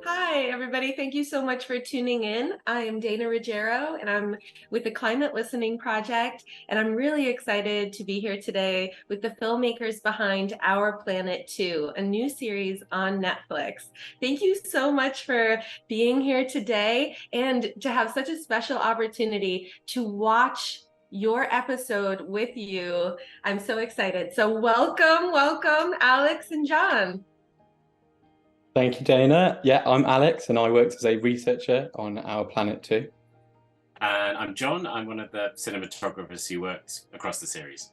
Hi, everybody. Thank you so much for tuning in. I am Dayna Reggero, and I'm with the Climate Listening Project, and I'm really excited to be here today with the filmmakers behind Our Planet 2, a new series on Netflix. Thank you so much for being here today and to have such a special opportunity to watch your episode with you. I'm so excited. So welcome, Alex and John. Thank you, Dana. Yeah, I'm Alex, and I worked as a researcher on Our Planet 2. And I'm John. I'm one of the cinematographers who works across the series.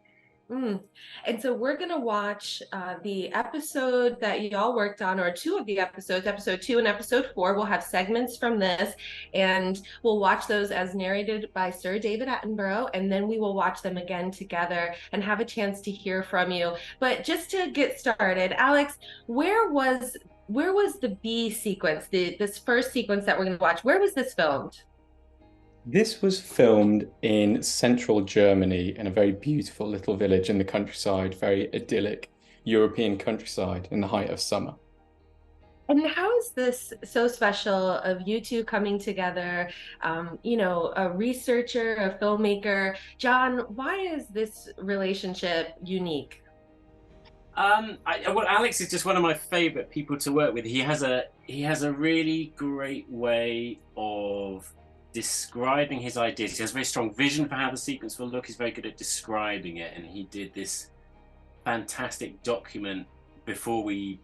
Mm. And so we're going to watch the episode that y'all worked on, or two of the episodes, episode 2 and episode 4. We'll have segments from this, and we'll watch those as narrated by Sir David Attenborough, and then we will watch them again together and have a chance to hear from you. But just to get started, Alex, where was the B sequence, this first sequence that we're going to watch? Where was this filmed? This was filmed in central Germany in a very beautiful little village in the countryside, very idyllic European countryside in the height of summer. And how is this so special of you two coming together? A researcher, a filmmaker. John, why is this relationship unique? Well, Alex is just one of my favorite people to work with. He has a really great way of describing his ideas. He has a very strong vision for how the sequence will look. He's very good at describing it, and he did this fantastic document before we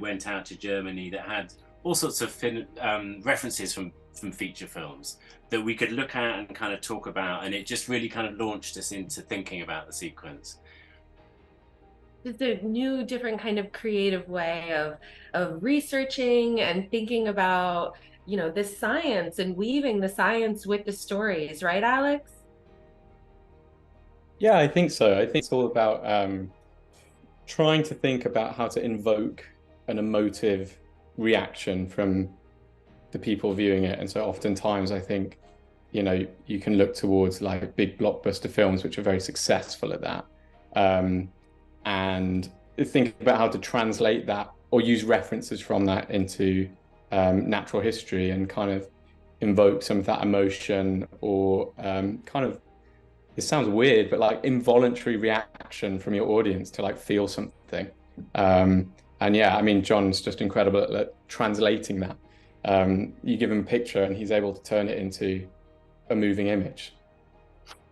went out to Germany that had all sorts of references from feature films that we could look at and kind of talk about, and it just really kind of launched us into thinking about the sequence. Just a new, different kind of creative way of researching and thinking about, this science and weaving the science with the stories, right, Alex? Yeah, I think so. I think it's all about trying to think about how to invoke an emotive reaction from the people viewing it. And so oftentimes I think, you can look towards like big blockbuster films, which are very successful at that. And think about how to translate that or use references from that into natural history and kind of invoke some of that emotion or kind of, it sounds weird, but like involuntary reaction from your audience to like feel something. And yeah, I mean, John's just incredible at translating that. You give him a picture and he's able to turn it into a moving image.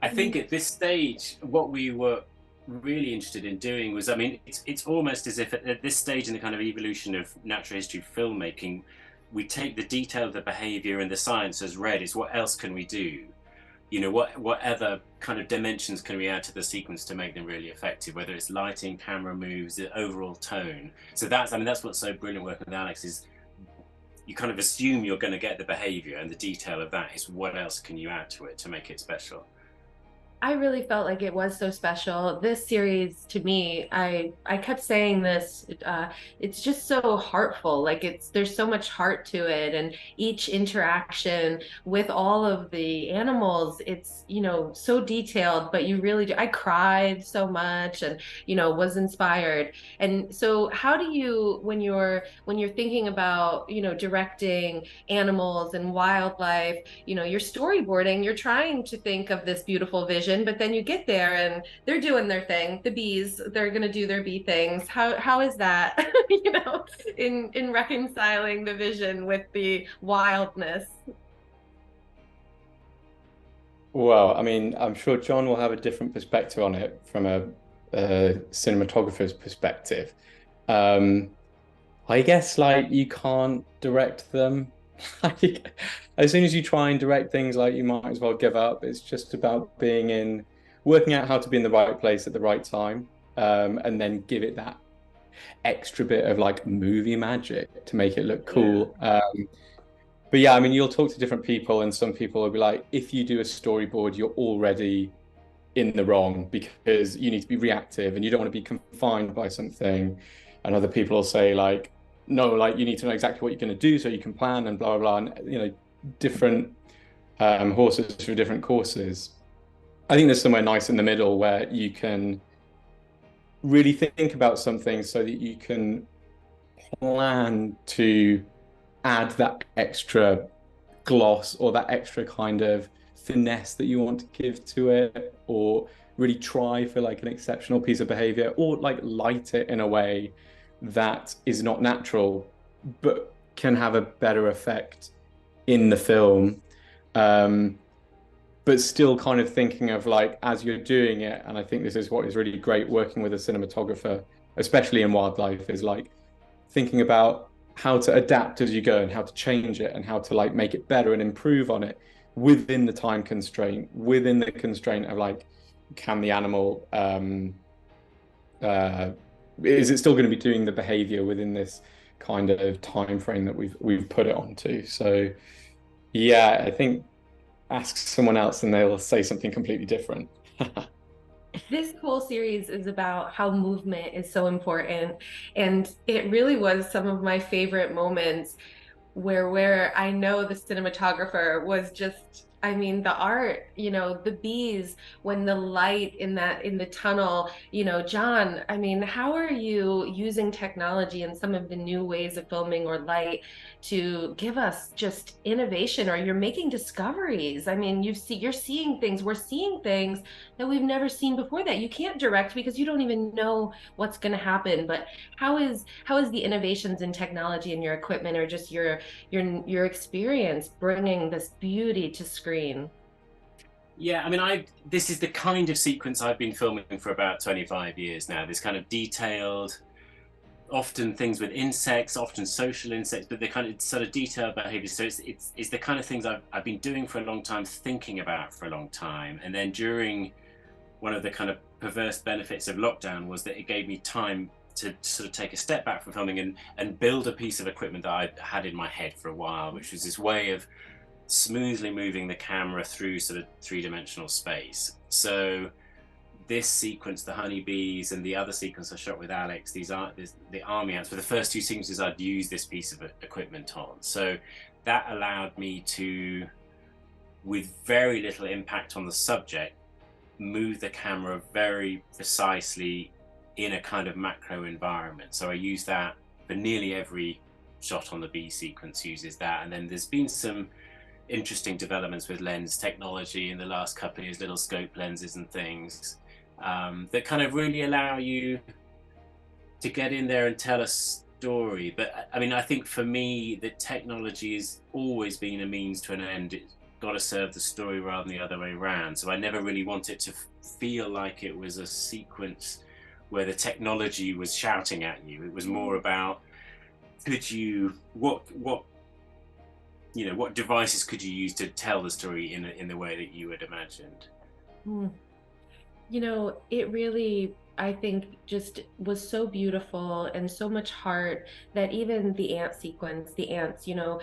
I think at this stage, what we were really interested in doing was, I mean, it's almost as if at this stage in the kind of evolution of natural history filmmaking, we take the detail of the behavior and the science as read. Is what else can we do? What other kind of dimensions can we add to the sequence to make them really effective, whether it's lighting, camera moves, the overall tone. So that's what's so brilliant working with Alex is you kind of assume you're going to get the behavior, and the detail of that is what else can you add to it to make it special. I really felt like it was so special. This series, to me, I kept saying this. It's just so heartful. Like there's so much heart to it, and each interaction with all of the animals, it's so detailed. But you really do. I cried so much, and was inspired. And so, how do you, when you're thinking about directing animals and wildlife, you're storyboarding, you're trying to think of this beautiful vision, but then you get there and they're doing their thing. The bees, they're going to do their bee things. How is that, in reconciling the vision with the wildness? Well, I mean, I'm sure John will have a different perspective on it from a cinematographer's perspective. Um, I guess like you can't direct them. Like as soon as you try and direct things, like you might as well give up. It's just about working out how to be in the right place at the right time, and then give it that extra bit of like movie magic to make it look cool. But yeah, I mean, you'll talk to different people, and some people will be like, if you do a storyboard, you're already in the wrong because you need to be reactive and you don't want to be confined by something. And other people will say like, no, like you need to know exactly what you're going to do so you can plan and blah blah blah. And different horses for different courses. I think there's somewhere nice in the middle where you can really think about something so that you can plan to add that extra gloss or that extra kind of finesse that you want to give to it, or really try for like an exceptional piece of behavior, or like light it in a way that is not natural but can have a better effect in the film. But still kind of thinking of like, as you're doing it, and I think this is what is really great working with a cinematographer, especially in wildlife, is like thinking about how to adapt as you go and how to change it and how to like make it better and improve on it within the time constraint, within the constraint of like, can the animal, is it still going to be doing the behavior within this kind of time frame that we've put it onto? So yeah, I think ask someone else and they'll say something completely different. This whole series is about how movement is so important. And it really was some of my favorite moments where I know the cinematographer was just, I mean, the art, you know, the bees, when the light in the tunnel, you know, John, I mean, how are you using technology and some of the new ways of filming or light to give us just innovation, or you're making discoveries? I mean, you're seeing things, we're seeing things that we've never seen before that you can't direct because you don't even know what's going to happen. But how is the innovations in technology and your equipment, or just your experience bringing this beauty to screen? Yeah, I mean, this is the kind of sequence I've been filming for about 25 years now. This kind of detailed, often things with insects, often social insects, but the kind of sort of detailed behavior. So it's the kind of things I've been doing for a long time, thinking about for a long time. And then during one of the kind of perverse benefits of lockdown was that it gave me time to sort of take a step back from filming and build a piece of equipment that I had in my head for a while, which was this way of smoothly moving the camera through sort of three-dimensional space. So this sequence, the honeybees, and the other sequence I shot with Alex, the army ants, were the first two sequences I'd used this piece of equipment on. So that allowed me to, with very little impact on the subject, move the camera very precisely in a kind of macro environment. So I use that for nearly every shot on the bee sequence uses that. And then there's been some interesting developments with lens technology in the last couple of years, little scope lenses and things that kind of really allow you to get in there and tell a story. But I mean, I think for me, the technology has always been a means to an end. It's got to serve the story rather than the other way around. So I never really want it to feel like it was a sequence where the technology was shouting at you. It was more about, could you, what devices could you use to tell the story in the way that you had imagined? You know, it really, I think, just was so beautiful and so much heart that even the ant sequence, the ants, you know,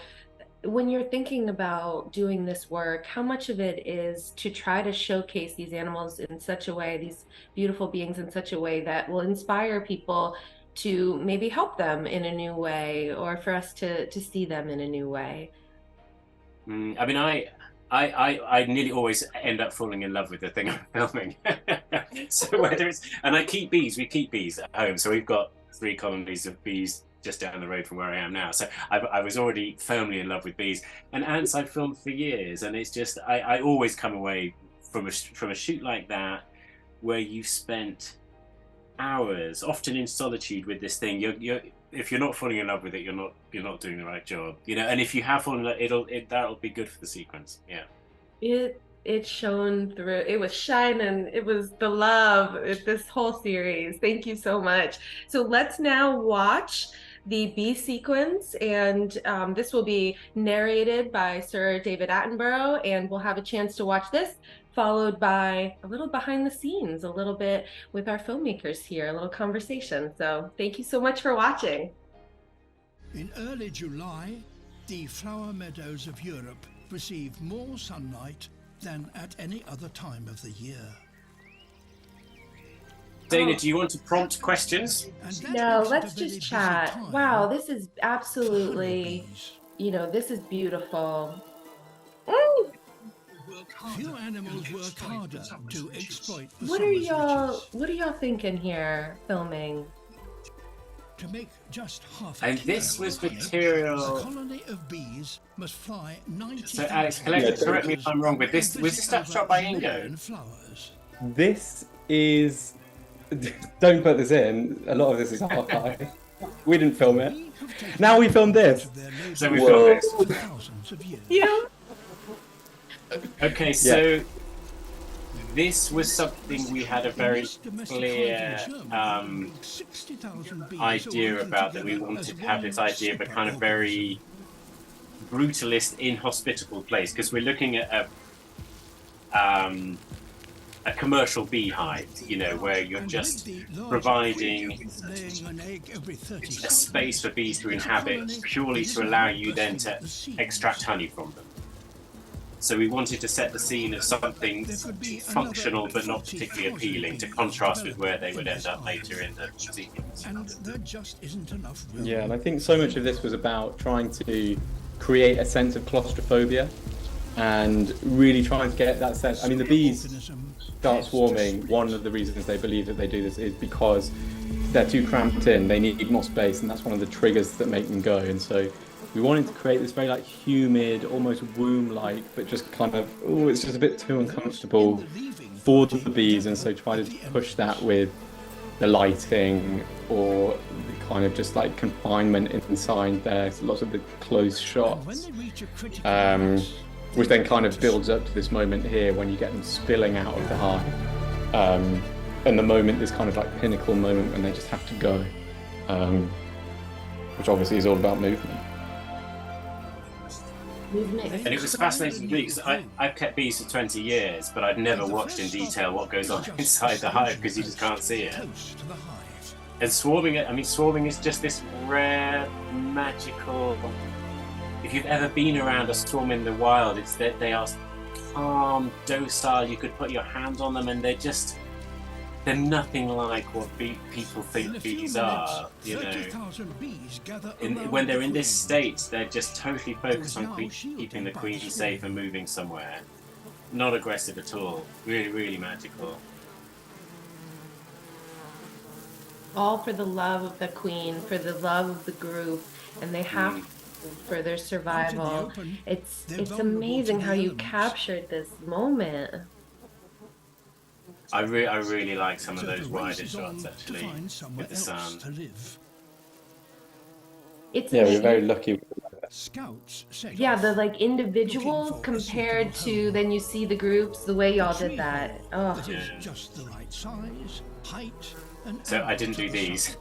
when you're thinking about doing this work, how much of it is to try to showcase these animals in such a way, these beautiful beings in such a way that will inspire people to maybe help them in a new way, or for us to see them in a new way? I mean, I nearly always end up falling in love with the thing I'm filming. So whether it's, and we keep bees at home. So we've got 3 colonies of bees just down the road from where I am now. So I was already firmly in love with bees. And ants I've filmed for years. And it's just, I always come away from a shoot like that, where you've spent hours, often in solitude, with this thing. If you're not falling in love with it, you're not doing the right job, you know. And if you have fallen, that'll be good for the sequence. Yeah. It shone through. It was shining. It was the love. This whole series. Thank you so much. So let's now watch the bee sequence, and this will be narrated by Sir David Attenborough, and we'll have a chance to watch this, followed by a little behind the scenes, a little bit with our filmmakers here, a little conversation. So thank you so much for watching. In early July, the flower meadows of Europe receive more sunlight than at any other time of the year. Dayna, do you want to prompt questions? No, let's just chat. Wow, this is absolutely, you know, this is beautiful. Few animals work harder to exploit the What are y'all thinking here filming? To make just half And a this kilo was of honey, material. a colony of bees must fly 90 So Alex, kilometers correct me if I'm wrong, but this and was this visit stuff shot by over a Ingo. million flowers. This is. Don't put this in. A lot of this is archive. We didn't film it. We have taken Now we filmed this. So we Whoa. filmed this. thousands of years. Yeah. Okay, so this was something we had a very clear idea about, that we wanted to have this idea of a kind of very brutalist, inhospitable place, because we're looking at a commercial beehive, you know, where you're just providing a space for bees to inhabit purely to allow you then to extract honey from them. So we wanted to set the scene of something functional but not particularly appealing, to contrast with where they would end up later in the sequence. And there just isn't enough room. Yeah, and I think so much of this was about trying to create a sense of claustrophobia and really trying to get that sense. I mean, the bees start swarming. One of the reasons they believe that they do this is because they're too cramped in. They need more space, and that's one of the triggers that make them go. And so we wanted to create this very like humid, almost womb-like, but just kind of, oh, it's just a bit too uncomfortable for the bees. And so try to push that with the lighting or the kind of just like confinement inside there. So lots of the close shots, which then kind of builds up to this moment here when you get them spilling out of the hive. And the moment, this kind of like pinnacle moment when they just have to go, which obviously is all about movement. And it was fascinating to me because I've kept bees for 20 years, but I'd never watched in detail what goes on inside the hive because you just can't see it. And swarming, swarming is just this rare, magical. If you've ever been around a swarm in the wild, it's that they are calm, docile. You could put your hand on them, and they're nothing like what people think bees are, you know. When they're in this state, they're just totally focused on keeping the queen safe and moving somewhere. Not aggressive at all. Really, really magical. All for the love of the queen, for the love of the group, and they have for their survival. It's amazing how you captured this moment. I really like some of those wider shots actually with the sun. It's Yeah, we're very lucky. Yeah, the like individuals compared to then you see the groups, the way y'all did that. Oh. So I didn't do these.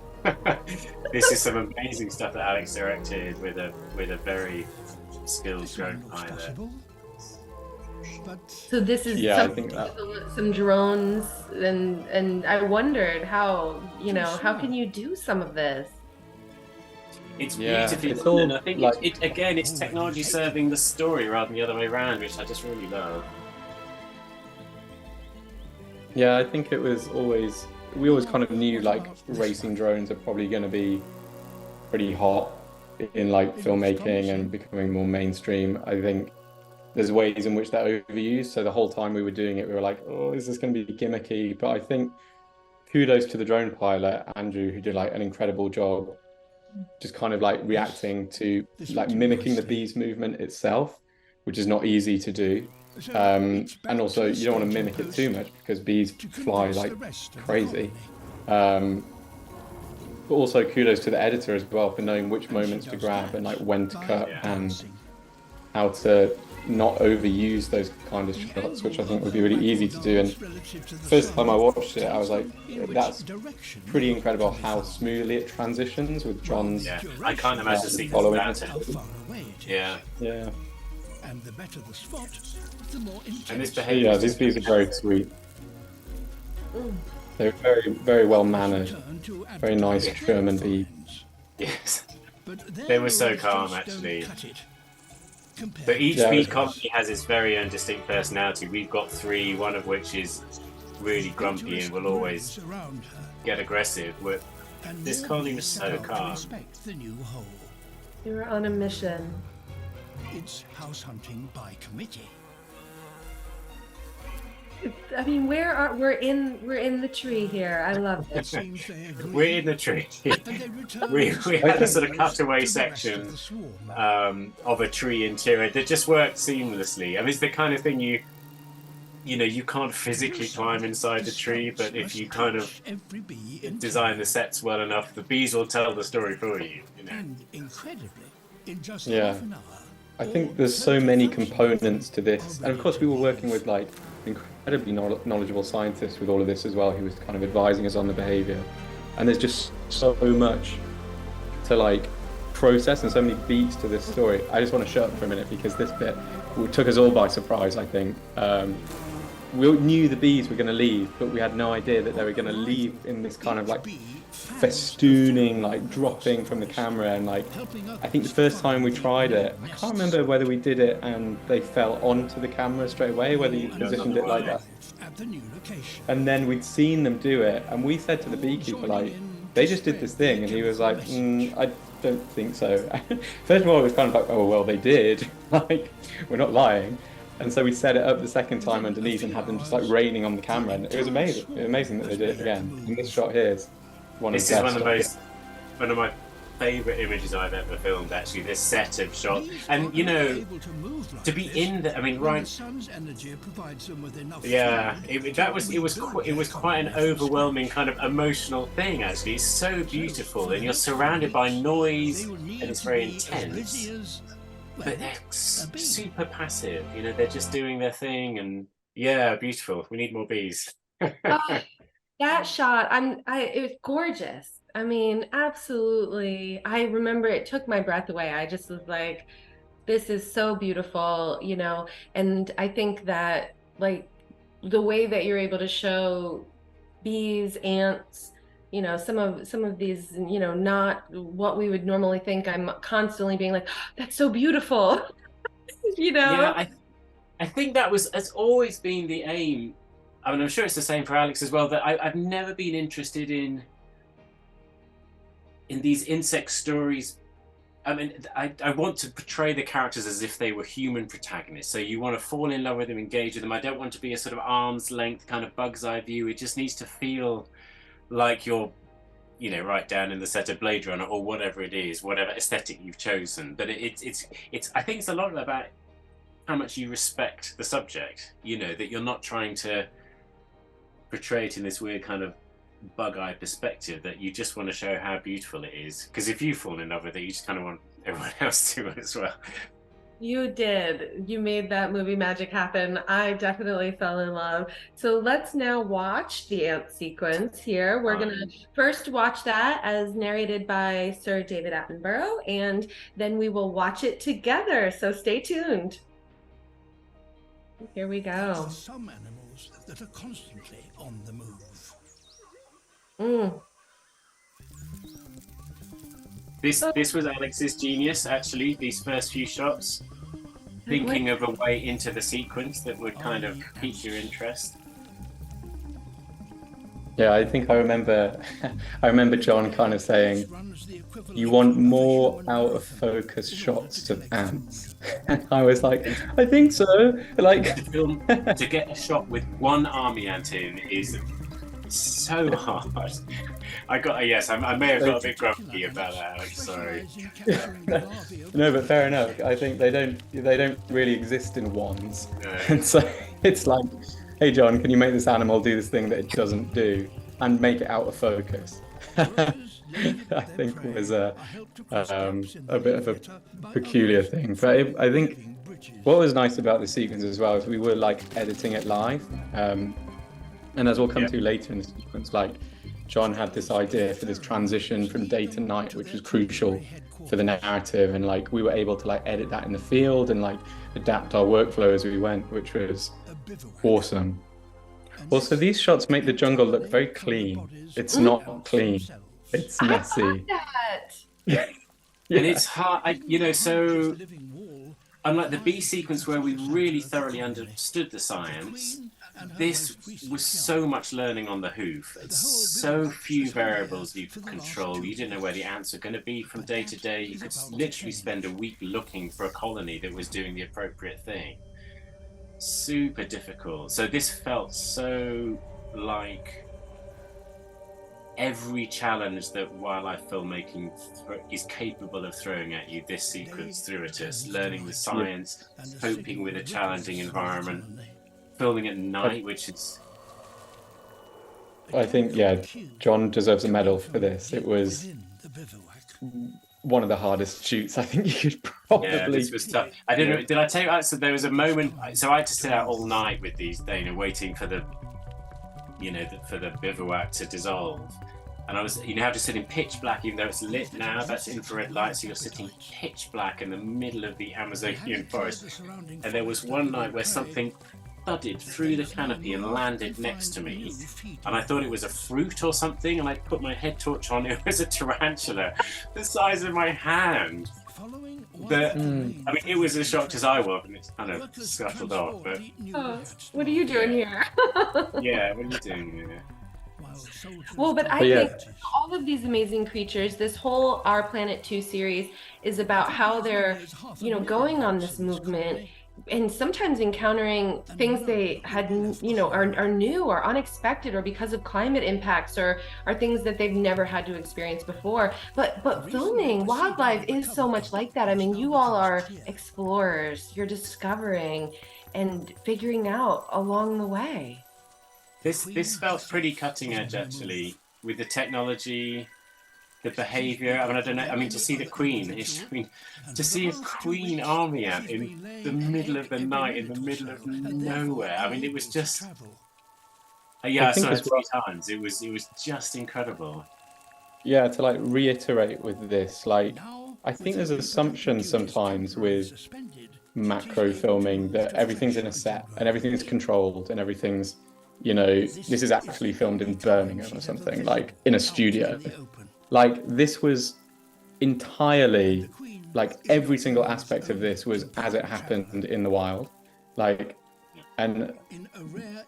This is some amazing stuff that Alex directed with a very skilled drone pilot. So this is some drones, and I wondered how can you do some of this? It's beautifully done, and I think it's technology serving the story rather than the other way around, which I just really love. Yeah, I think we always kind of knew like racing drones are probably going to be pretty hot in like filmmaking and becoming more mainstream. I think there's ways in which they're overused. So the whole time we were doing it, we were like, oh, is this going to be gimmicky? But I think kudos to the drone pilot, Andrew, who did like an incredible job just kind of like reacting to like mimicking the bees movement itself, which is not easy to do. And also you don't want to mimic it too much because bees fly like crazy. But also kudos to the editor as well for knowing which moments to grab and like when to cut and how to not overuse those kind of shots, which I think would be really easy to do. And first time I watched it, I was like, that's pretty incredible how smoothly it transitions with John's. Yeah, I can't imagine seeing that. Yeah. And the better the spot, the more intense. And this behavior. Yeah, these bees are very sweet. They're very, very well mannered. Very nice German bee. Yes. They were so calm, actually. But each bee colony has its very own distinct personality. We've got 3, one of which is really grumpy and will always get aggressive. This colony was so calm. You were on a mission. It's house hunting by committee. I mean, we're in the tree here. I love It it. seems they agree, We're in the tree. and they return we had a sort of to cutaway the rest section of the swarm. of a tree interior that just worked seamlessly. I mean, it's the kind of thing you can't physically climb inside the tree, but if you kind of Every bee in design turn. the sets well enough, the bees will tell the story for you. And incredibly, in just Yeah. half an hour, I think all there's so many 30,000 components to this, are and of course ready we were to working use. with like incredibly knowledgeable scientists with all of this as well, who was kind of advising us on the behavior. And there's just so much to like process and so many beats to this story. I just want to shut up for a minute because this bit took us all by surprise, I think. We knew the bees were going to leave, but we had no idea that they were going to leave in this kind of like festooning, like dropping from the camera. And like, I think the first time we tried it, I can't remember whether we did it and they fell onto the camera straight away, whether you positioned it like that. At the new location. And then we'd seen them do it, and we said to the beekeeper, like, they just did this thing, and he was like, I don't think so. First of all, it was kind of like, oh, well, they did. Like, we're not lying. And so we set it up the second time underneath and had them just like raining on the camera, and it was amazing. It was amazing that they did it again. And this shot here is one of This the is best. one of my favourite images I've ever filmed. Actually, this set of shots, Bees and are you know, able to move like to be this in the, I mean, when the right. sun's energy provides them with enough Yeah, food it was quite an overwhelming kind of emotional thing. Actually, it's so beautiful, and you're surrounded by noise, and it's very intense. But they're super passive. You know, they're just doing their thing, and yeah, beautiful. We need more bees. Oh, that shot, it was gorgeous. I mean, absolutely. I remember it took my breath away. I just was like, this is so beautiful, and I think that like the way that you're able to show bees, ants, some of these, not what we would normally think. I'm constantly being like, oh, that's so beautiful. Yeah, I think has always been the aim. I mean, I'm sure it's the same for Alex as well. That I've never been interested in these insect stories. I mean, I want to portray the characters as if they were human protagonists. So you want to fall in love with them, engage with them. I don't want to be a sort of arm's length kind of bug's eye view. It just needs to feel like you're, right down in the set of Blade Runner or whatever it is, whatever aesthetic you've chosen. But it's I think it's a lot about how much you respect the subject. That you're not trying to portray it in this weird kind of bug-eye perspective, that you just want to show how beautiful it is, because if you fall in love with it, you just kind of want everyone else to as well. You did. You made that movie magic happen. I definitely fell in love. So let's now watch the ant sequence here. We're going to first watch that as narrated by Sir David Attenborough, and then we will watch it together. So stay tuned. Here we There go. are some animals that are constantly on the move. This was Alex's genius, actually, these first few shots. Thinking of a way into the sequence that would kind of pique your interest. Yeah, I think I remember John kind of saying, you want more out of focus shots of ants. And I was like, I think so. Like, to get a shot with one army ant in is so hard. I may have got a bit grumpy about that, Alex, sorry. No, but fair enough. I think they don't really exist in ones. No. And so it's like, hey John, can you make this animal do this thing that it doesn't do and make it out of focus? I think it was a bit of a peculiar thing. But I think what was nice about the sequence as well is we were like editing it live. And as we'll come to later in the sequence, like John had this idea for this transition from day to night, which was crucial for the narrative. And like we were able to like edit that in the field and like adapt our workflow as we went, which was awesome. Also, these shots make the jungle look very clean. It's not clean. It's messy. Yeah. And it's hard, so unlike the bee sequence where we really thoroughly understood the science, this was so much learning on the hoof. It's so few variables you could control. You didn't know where the ants were going to be from day to day. You could literally spend a week looking for a colony that was doing the appropriate thing. super difficult. So this felt so like every challenge that wildlife filmmaking is capable of throwing at you, this sequence threw at us. Learning the science, coping with a challenging environment, filming at night, which is... I think, yeah, John deserves a medal for this. It was one of the hardest shoots I think you could probably... Yeah, this was tough. I don't know, did I tell you, so there was a moment, so I had to sit out all night with these, Dayna, waiting for the, you know, for the bivouac to dissolve. And I was, you know, how to sit in pitch black, even though it's lit now, that's infrared light, so you're sitting pitch black in the middle of the Amazonian forest. And there was one night where something thudded through the canopy and landed next to me, and I thought it was a fruit or something, and I put my head torch on. It was a tarantula the size of my hand. I mean, it was as shocked as I was, and it's kind of scuttled off. But what are you doing here? Yeah, what are you doing here? Well, but I think all of these amazing creatures, this whole Our Planet 2 series is about how they're, you know, going on this movement and sometimes encountering things they had, you know, are new or unexpected, or because of climate impacts, or are things that they've never had to experience before. But filming wildlife is so much like that. I mean, you all are explorers. You're discovering and figuring out along the way. This felt pretty cutting edge, actually, with the technology, the behavior. I mean, I don't know. I mean, to see the Queen, to see a Queen army ant in the middle of the night, in the middle of nowhere. I mean, it was just. Yeah, I saw it 3 times. It was just incredible. Yeah, to like reiterate with this, like, I think there's an assumption sometimes with macro filming that everything's in a set and everything's controlled and everything's, you know, this is actually filmed in Birmingham or something, like in a studio. Like, this was entirely, like, every single aspect of this was as it happened in the wild. Like, and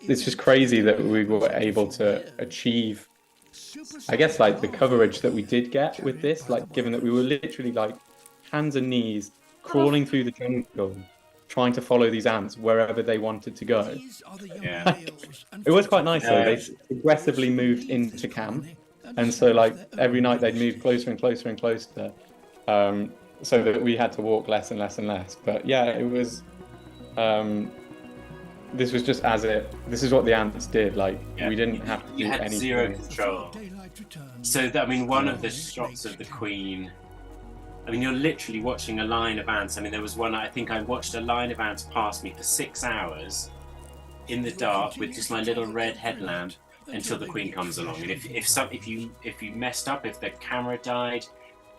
it's just crazy that we were able to achieve, I guess, like, the coverage that we did get with this, like, given that we were literally, like, hands and knees, crawling through the jungle, trying to follow these ants wherever they wanted to go. Yeah. It was quite nice, though. They aggressively moved into camp. And so, like, every night they'd move closer and closer and closer, so that we had to walk less and less and less. But yeah, it was, this was just this is what the ants did. Like, we didn't have to do anything. You had zero control. So, I mean, one of the shots of the Queen, I mean, you're literally watching a line of ants. I mean, there was one, I think I watched a line of ants pass me for 6 hours in the dark with just my little red headlamp, until the Queen comes along. And if you messed up, if the camera died,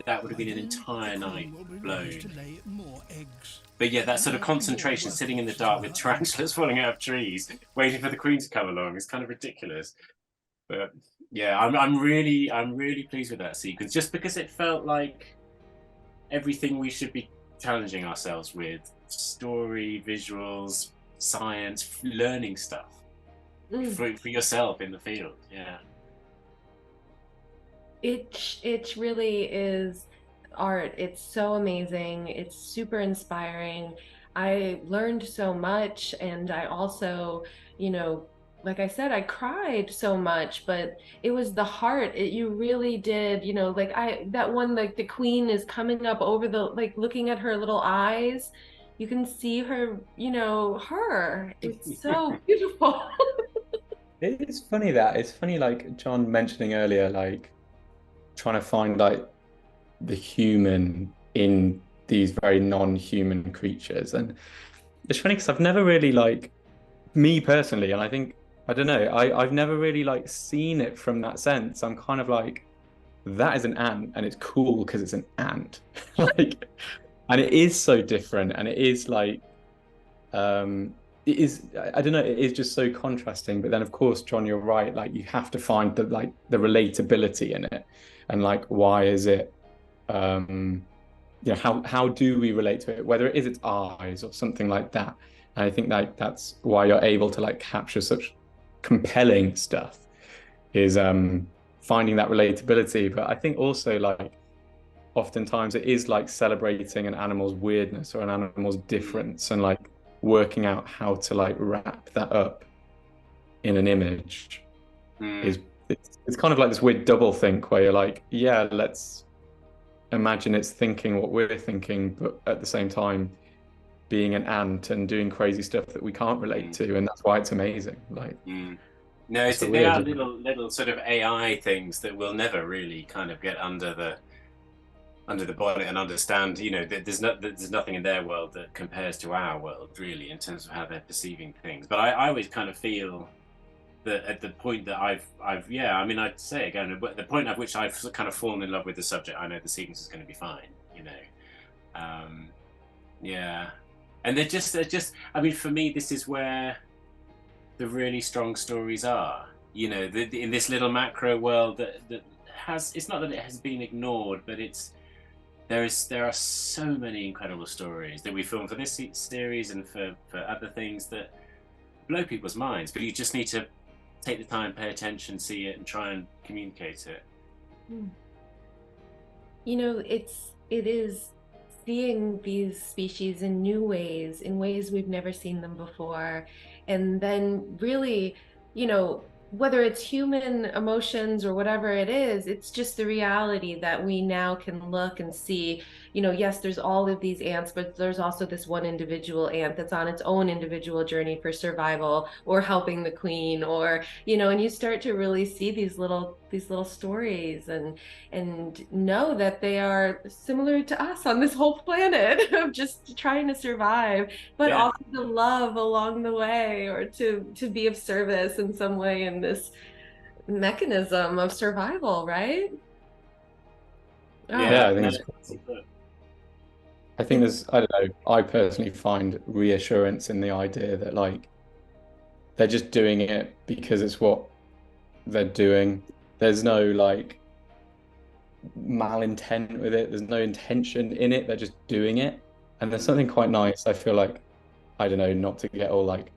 that would have been an entire night blown. But yeah, that sort of concentration, sitting in the dark with tarantulas falling out of trees, waiting for the Queen to come along, is kind of ridiculous. But yeah, I'm really pleased with that sequence, just because it felt like everything we should be challenging ourselves with: story, visuals, science, learning stuff. For yourself in the field. Yeah, it really is art. It's so amazing. It's super inspiring. I learned so much, and I also, you know, like I said, I cried so much, but it was the heart. You really did, you know, like that one, like the Queen is coming up over the, like, looking at her little eyes. You can see her, you know, it's so beautiful. It's funny like John mentioning earlier, like trying to find like the human in these very non-human creatures. And it's funny because I've never really, like, me personally, and I think, I don't know, I've never really like seen it from that sense. I'm kind of like, that is an ant and it's cool because it's an ant. Like, and it is so different, and it is like, it is, I don't know, it is just so contrasting. But then, of course, John, you're right, like, you have to find the relatability in it, and like, why is it, you know, how do we relate to it, whether it is its eyes or something like that. And I think like that's why you're able to like capture such compelling stuff, is finding that relatability. But I think also, like, oftentimes it is like celebrating an animal's weirdness or an animal's difference, and like working out how to like wrap that up in an image is it's kind of like this weird double think where you're like, yeah, let's imagine it's thinking what we're thinking, but at the same time being an ant and doing crazy stuff that we can't relate to, and that's why it's amazing. Like, no, so they are weird. little sort of AI things that will never really kind of get under the bonnet and understand. You know, there's nothing in their world that compares to our world really in terms of how they're perceiving things. But I always kind of feel that at the point that I've yeah, I mean, I'd say again, but the point at which I've kind of fallen in love with the subject, I know the sequence is going to be fine, you know. Yeah, and they're just I mean, for me, this is where the really strong stories are, you know, in this little macro world that has, it's not that it has been ignored, but there are so many incredible stories that we film for this series and for other things that blow people's minds, but you just need to take the time, pay attention, see it, and try and communicate it. You know, it is seeing these species in new ways, in ways we've never seen them before, and then really, you know, whether it's human emotions or whatever it is, it's just the reality that we now can look and see, you know, yes, there's all of these ants, but there's also this one individual ant that's on its own individual journey for survival or helping the queen, or, you know, and you start to really see these little stories and know that they are similar to us on this whole planet of just trying to survive, but also to love along the way, or to be of service in some way in this mechanism of survival, right? Yeah, I think there's, I don't know, I personally find reassurance in the idea that like they're just doing it because it's what they're doing. There's no like malintent with it. There's no intention in it. They're just doing it. And there's something quite nice. I feel like, I don't know, not to get all like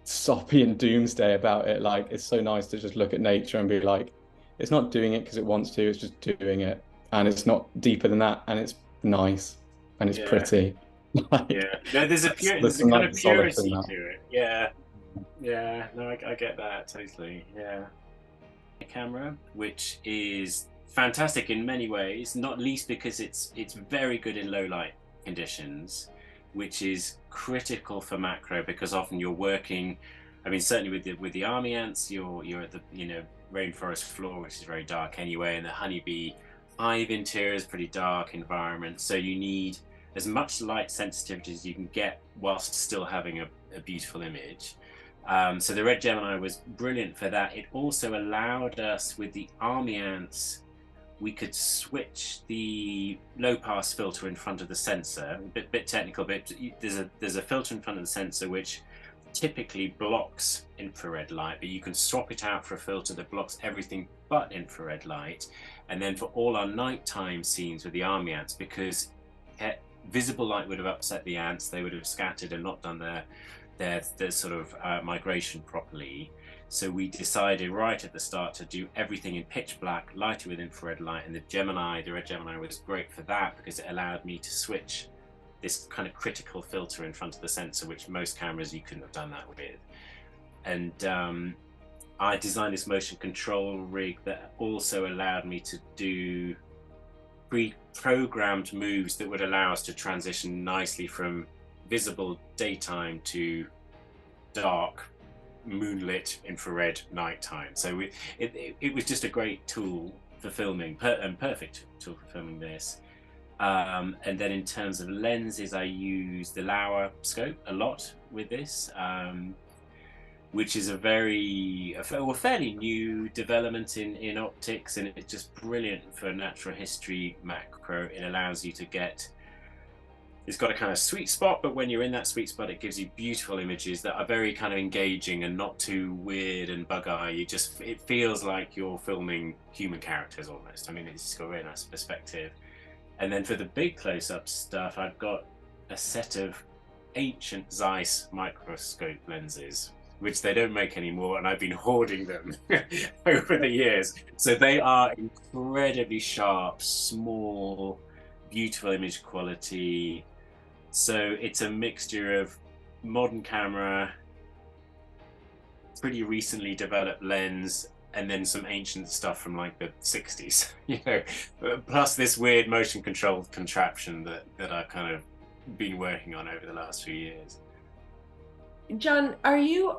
soppy and doomsday about it. Like, it's so nice to just look at nature and be like, it's not doing it because it wants to, it's just doing it. And it's not deeper than that. And it's nice and it's pretty. Like, no, there's a kind of purity to it. No, I get that totally. Camera, which is fantastic in many ways, not least because it's very good in low light conditions, which is critical for macro, because often you're working, I mean, certainly with the army ants, you're at the, you know, rainforest floor, which is very dark anyway, and the honeybee hive interior is pretty dark environment, so you need as much light sensitivity as you can get whilst still having a beautiful image. So the Red Gemini was brilliant for that. It also allowed us, with the army ants, we could switch the low pass filter in front of the sensor. A bit technical, but there's a filter in front of the sensor which typically blocks infrared light, but you can swap it out for a filter that blocks everything but infrared light. And then for all our nighttime scenes with the army ants, because visible light would have upset the ants, they would have scattered and not done their sort of migration properly. So we decided right at the start to do everything in pitch black, lighted with infrared light, and the Red Gemini was great for that because it allowed me to switch this kind of critical filter in front of the sensor, which most cameras you couldn't have done that with. And I designed this motion control rig that also allowed me to do pre-programmed moves that would allow us to transition nicely from visible daytime to dark moonlit infrared nighttime. So it was just a great tool for filming, and perfect tool for filming this. And then in terms of lenses, I use the Lauer scope a lot with this, which is a fairly new development in optics, and it's just brilliant for natural history macro. It allows you to get, it's got a kind of sweet spot, but when you're in that sweet spot, it gives you beautiful images that are very kind of engaging and not too weird and bug-eye. It feels like you're filming human characters almost. I mean, it's got a very nice perspective. And then for the big close-up stuff, I've got a set of ancient Zeiss microscope lenses, which they don't make anymore, and I've been hoarding them over the years. So they are incredibly sharp, small, beautiful image quality. So it's a mixture of modern camera, pretty recently developed lens, and then some ancient stuff from like the 60s, you know, plus this weird motion controlled contraption that I've kind of been working on over the last few years. John, are you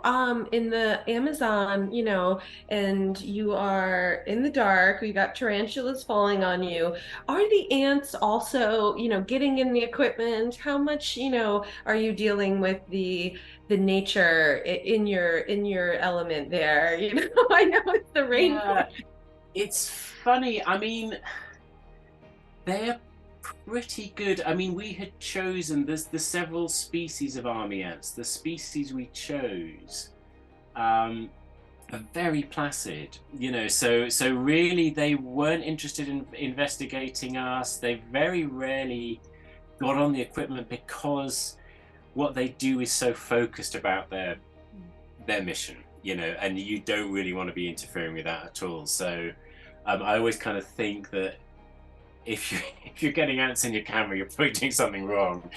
in the Amazon, you know, and you are in the dark, we got tarantulas falling on you. Are the ants also, you know, getting in the equipment? How much, you know, are you dealing with the nature in your element there? You know, I know it's the Yeah, rainforest. it's funny. I mean, they're pretty good. I mean, we had chosen there's several species of army ants. The species we chose are very placid, you know. So really, they weren't interested in investigating us. They very rarely got on the equipment because what they do is so focused about their mission, you know, and you don't really want to be interfering with that at all. So I always kind of think that if you're getting ants in your camera, you're probably doing something wrong.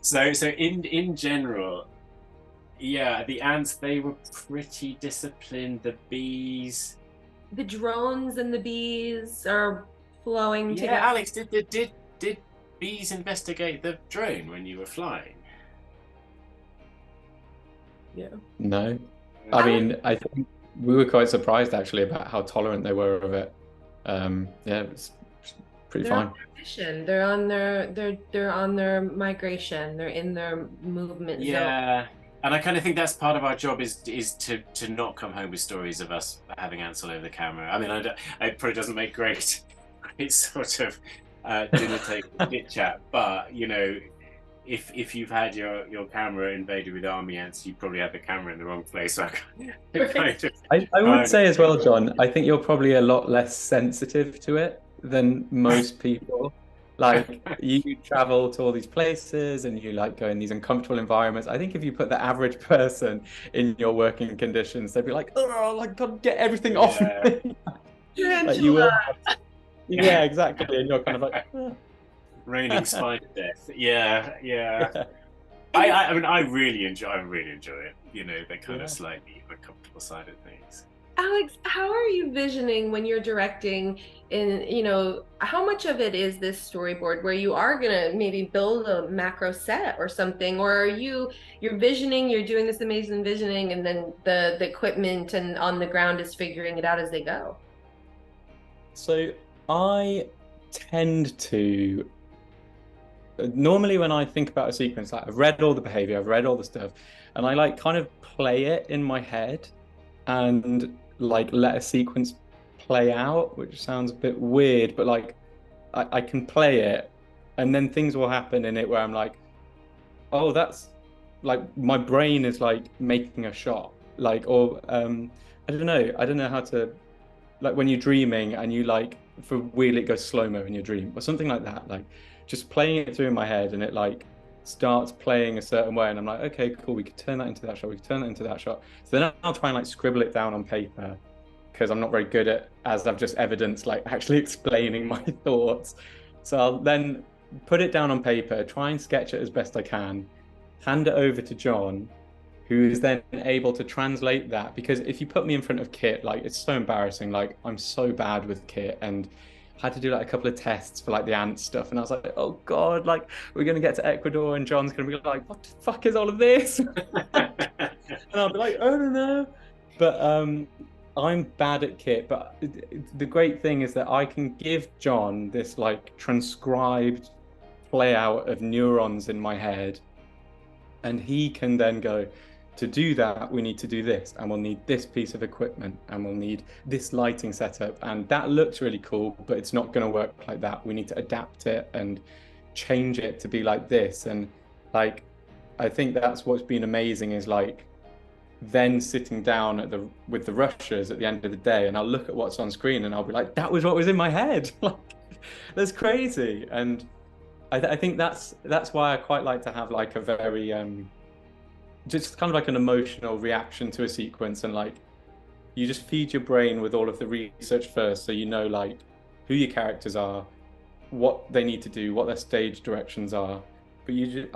So in general, yeah, the ants, they were pretty disciplined. The bees, The drones and the bees are flowing yeah. together. Alex, did bees investigate the drone when you were flying? Yeah. No, I mean, I think we were quite surprised actually about how tolerant they were of it. Yeah, it's pretty They're fine. on their mission. They're on their migration. They're in their movement zone. Yeah, and I kind of think that's part of our job is to not come home with stories of us having ants all over the camera. I mean, it probably doesn't make great sort of dinner table chit chat, but you know, if you've had your camera invaded with army ants, you probably had the camera in the wrong place. So I would say as well, John, I think you're probably a lot less sensitive to it than most people. Like you travel to all these places and you like go in these uncomfortable environments. I think if you put the average person in your working conditions, they'd be like, oh, like God, get everything off me. Like you will yeah, exactly. And you're kind of like, oh. Raining spider death. Yeah. Yeah. I mean, I really enjoy it. You know, the kind of slightly uncomfortable side of things. Alex, how are you visioning when you're directing? In, you know, how much of it is this storyboard where you are gonna maybe build a macro set or something, or are you're visioning, you're doing this amazing visioning, and then the equipment and on the ground is figuring it out as they go? So I tend to normally when I think about a sequence, like I've read all the behavior, I've read all the stuff, and I like kind of play it in my head and like let a sequence play out, which sounds a bit weird, but like I can play it and then things will happen in it where I'm like, oh, that's like my brain is like making a shot. Like, or I don't know how to, like when you're dreaming and you like for weirdly it goes slow-mo in your dream or something like that. Like just playing it through in my head and it like starts playing a certain way and I'm like, okay, cool, we could turn that into that shot, we could turn that into that shot. So then I'll try and like scribble it down on paper because I'm not very good at, as I've just evidenced, like actually explaining my thoughts. So I'll then put it down on paper, try and sketch it as best I can, hand it over to John, who is then able to translate that. Because if you put me in front of Kit, like it's so embarrassing. Like I'm so bad with Kit and had to do like a couple of tests for like the ant stuff. And I was like, oh God, like we're going to get to Ecuador and John's going to be like, what the fuck is all of this? And I'll be like, I don't know. But I'm bad at Kit. But the great thing is that I can give John this like transcribed play out of neurons in my head. And he can then go, to do that, we need to do this, and we'll need this piece of equipment, and we'll need this lighting setup, and that looks really cool, but it's not going to work like that. We need to adapt it and change it to be like this. And like, I think that's what's been amazing is like, then sitting down with the rushers at the end of the day, and I'll look at what's on screen, and I'll be like, that was what was in my head. Like, that's crazy. And I think that's why I quite like to have like a very just kind of like an emotional reaction to a sequence, and like you just feed your brain with all of the research first, so you know like who your characters are, what they need to do, what their stage directions are, but you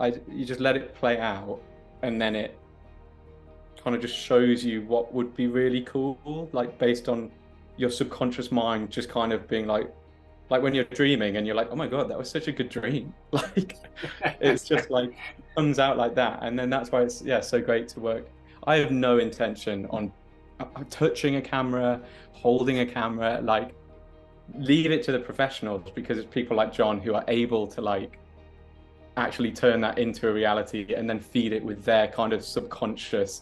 just let it play out, and then it kind of just shows you what would be really cool, like based on your subconscious mind just kind of being like when you're dreaming and you're like, oh my God, that was such a good dream. Like it's just like comes out like that. And then that's why it's so great to work. I have no intention on touching a camera, holding a camera, like leave it to the professionals, because it's people like John who are able to like actually turn that into a reality and then feed it with their kind of subconscious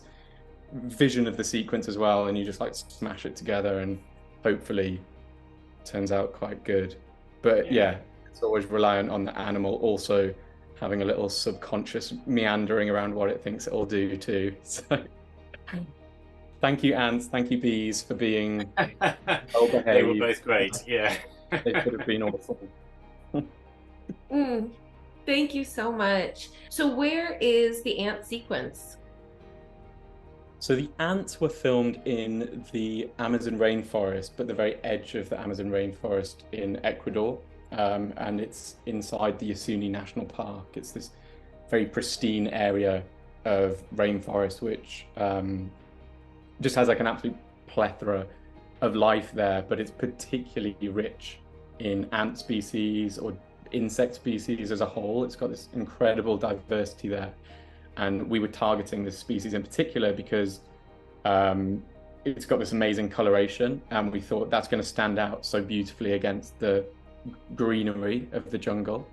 vision of the sequence as well, and you just like smash it together and hopefully turns out quite good. But yeah, it's always reliant on the animal also having a little subconscious meandering around what it thinks it'll do too. So thank you, ants, thank you, bees, for being well behaved. They were both great. Yeah. They could have been awful. Thank you so much. So where is the ant sequence? So the ants were filmed in the Amazon rainforest, but the very edge of the Amazon rainforest in Ecuador. And it's inside the Yasuni National Park. It's this very pristine area of rainforest, which just has like an absolute plethora of life there, but it's particularly rich in ant species or insect species as a whole. It's got this incredible diversity there. And we were targeting this species in particular because it's got this amazing coloration, and we thought that's going to stand out so beautifully against the greenery of the jungle.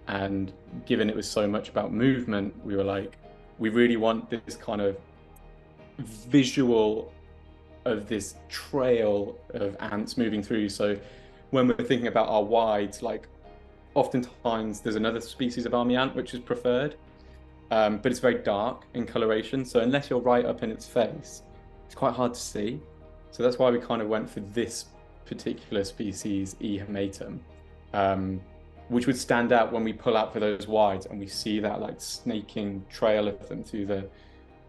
And given it was so much about movement, we were like, we really want this kind of visual of this trail of ants moving through. So when we're thinking about our wides, like oftentimes there's another species of army ant which is preferred, but it's very dark in coloration. So unless you're right up in its face, it's quite hard to see. So that's why we kind of went for this particular species, E. hematum, which would stand out when we pull out for those wides and we see that like snaking trail of them through the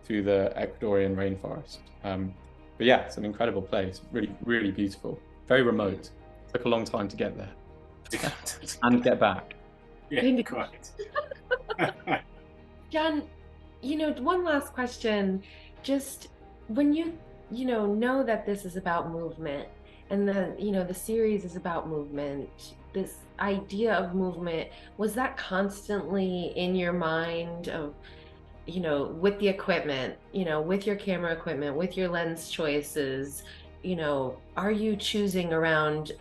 Ecuadorian rainforest. But yeah, it's an incredible place, really, really beautiful, very remote. Took a long time to get there and get back. Yeah, quite. John, one last question. Just when you know that this is about movement, and the series is about movement, this idea of movement, was that constantly in your mind of, with the equipment, with your camera equipment, with your lens choices, are you choosing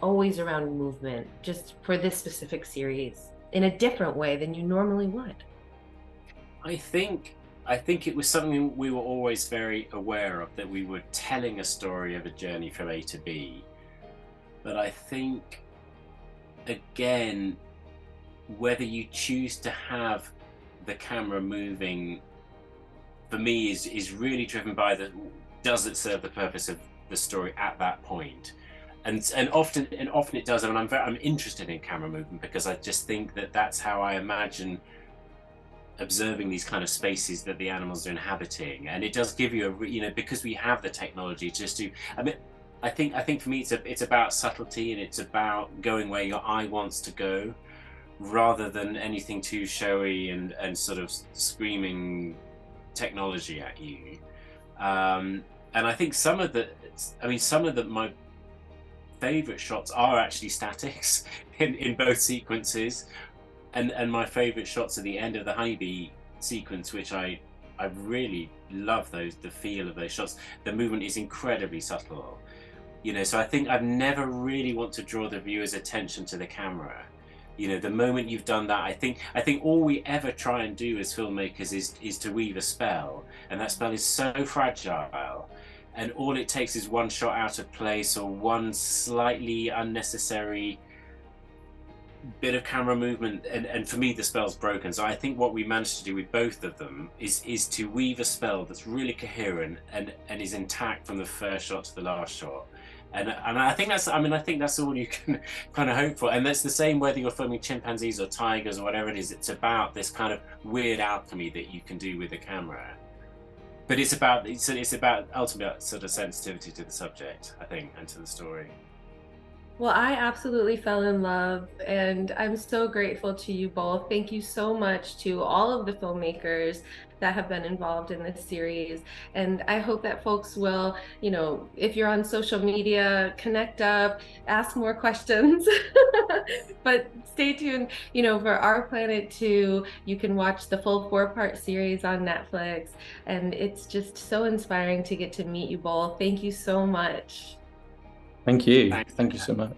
always around movement just for this specific series in a different way than you normally would? I think it was something we were always very aware of, that we were telling a story of a journey from A to B. But I think, again, whether you choose to have the camera moving, for me, is really driven by does it serve the purpose of the story at that point? And often it does. I mean, I'm interested in camera movement because I just think that that's how I imagine observing these kind of spaces that the animals are inhabiting. And it does give you because we have the technology just to, I think for me it's about subtlety, and it's about going where your eye wants to go, rather than anything too showy and sort of screaming technology at you. And I think some of my favorite shots are actually statics in both sequences. And my favorite shots at the end of the honeybee sequence, which I really love the feel of those shots. The movement is incredibly subtle, so I think I've never really want to draw the viewer's attention to the camera. The moment you've done that, I think all we ever try and do as filmmakers is to weave a spell, and that spell is so fragile, and all it takes is one shot out of place or one slightly unnecessary bit of camera movement, and for me the spell's broken. So I think what we managed to do with both of them is to weave a spell that's really coherent and is intact from the first shot to the last shot. And I think that's all you can kind of hope for. And that's the same whether you're filming chimpanzees or tigers or whatever it is. It's about this kind of weird alchemy that you can do with the camera. But it's about ultimate sort of sensitivity to the subject, I think, and to the story. Well, I absolutely fell in love, and I'm so grateful to you both. Thank you so much to all of the filmmakers that have been involved in this series. And I hope that folks will, if you're on social media, connect up, ask more questions. But stay tuned, for Our Planet 2, you can watch the full 4-part series on Netflix. And it's just so inspiring to get to meet you both. Thank you so much. Thank you. Thanks. Thank you so much.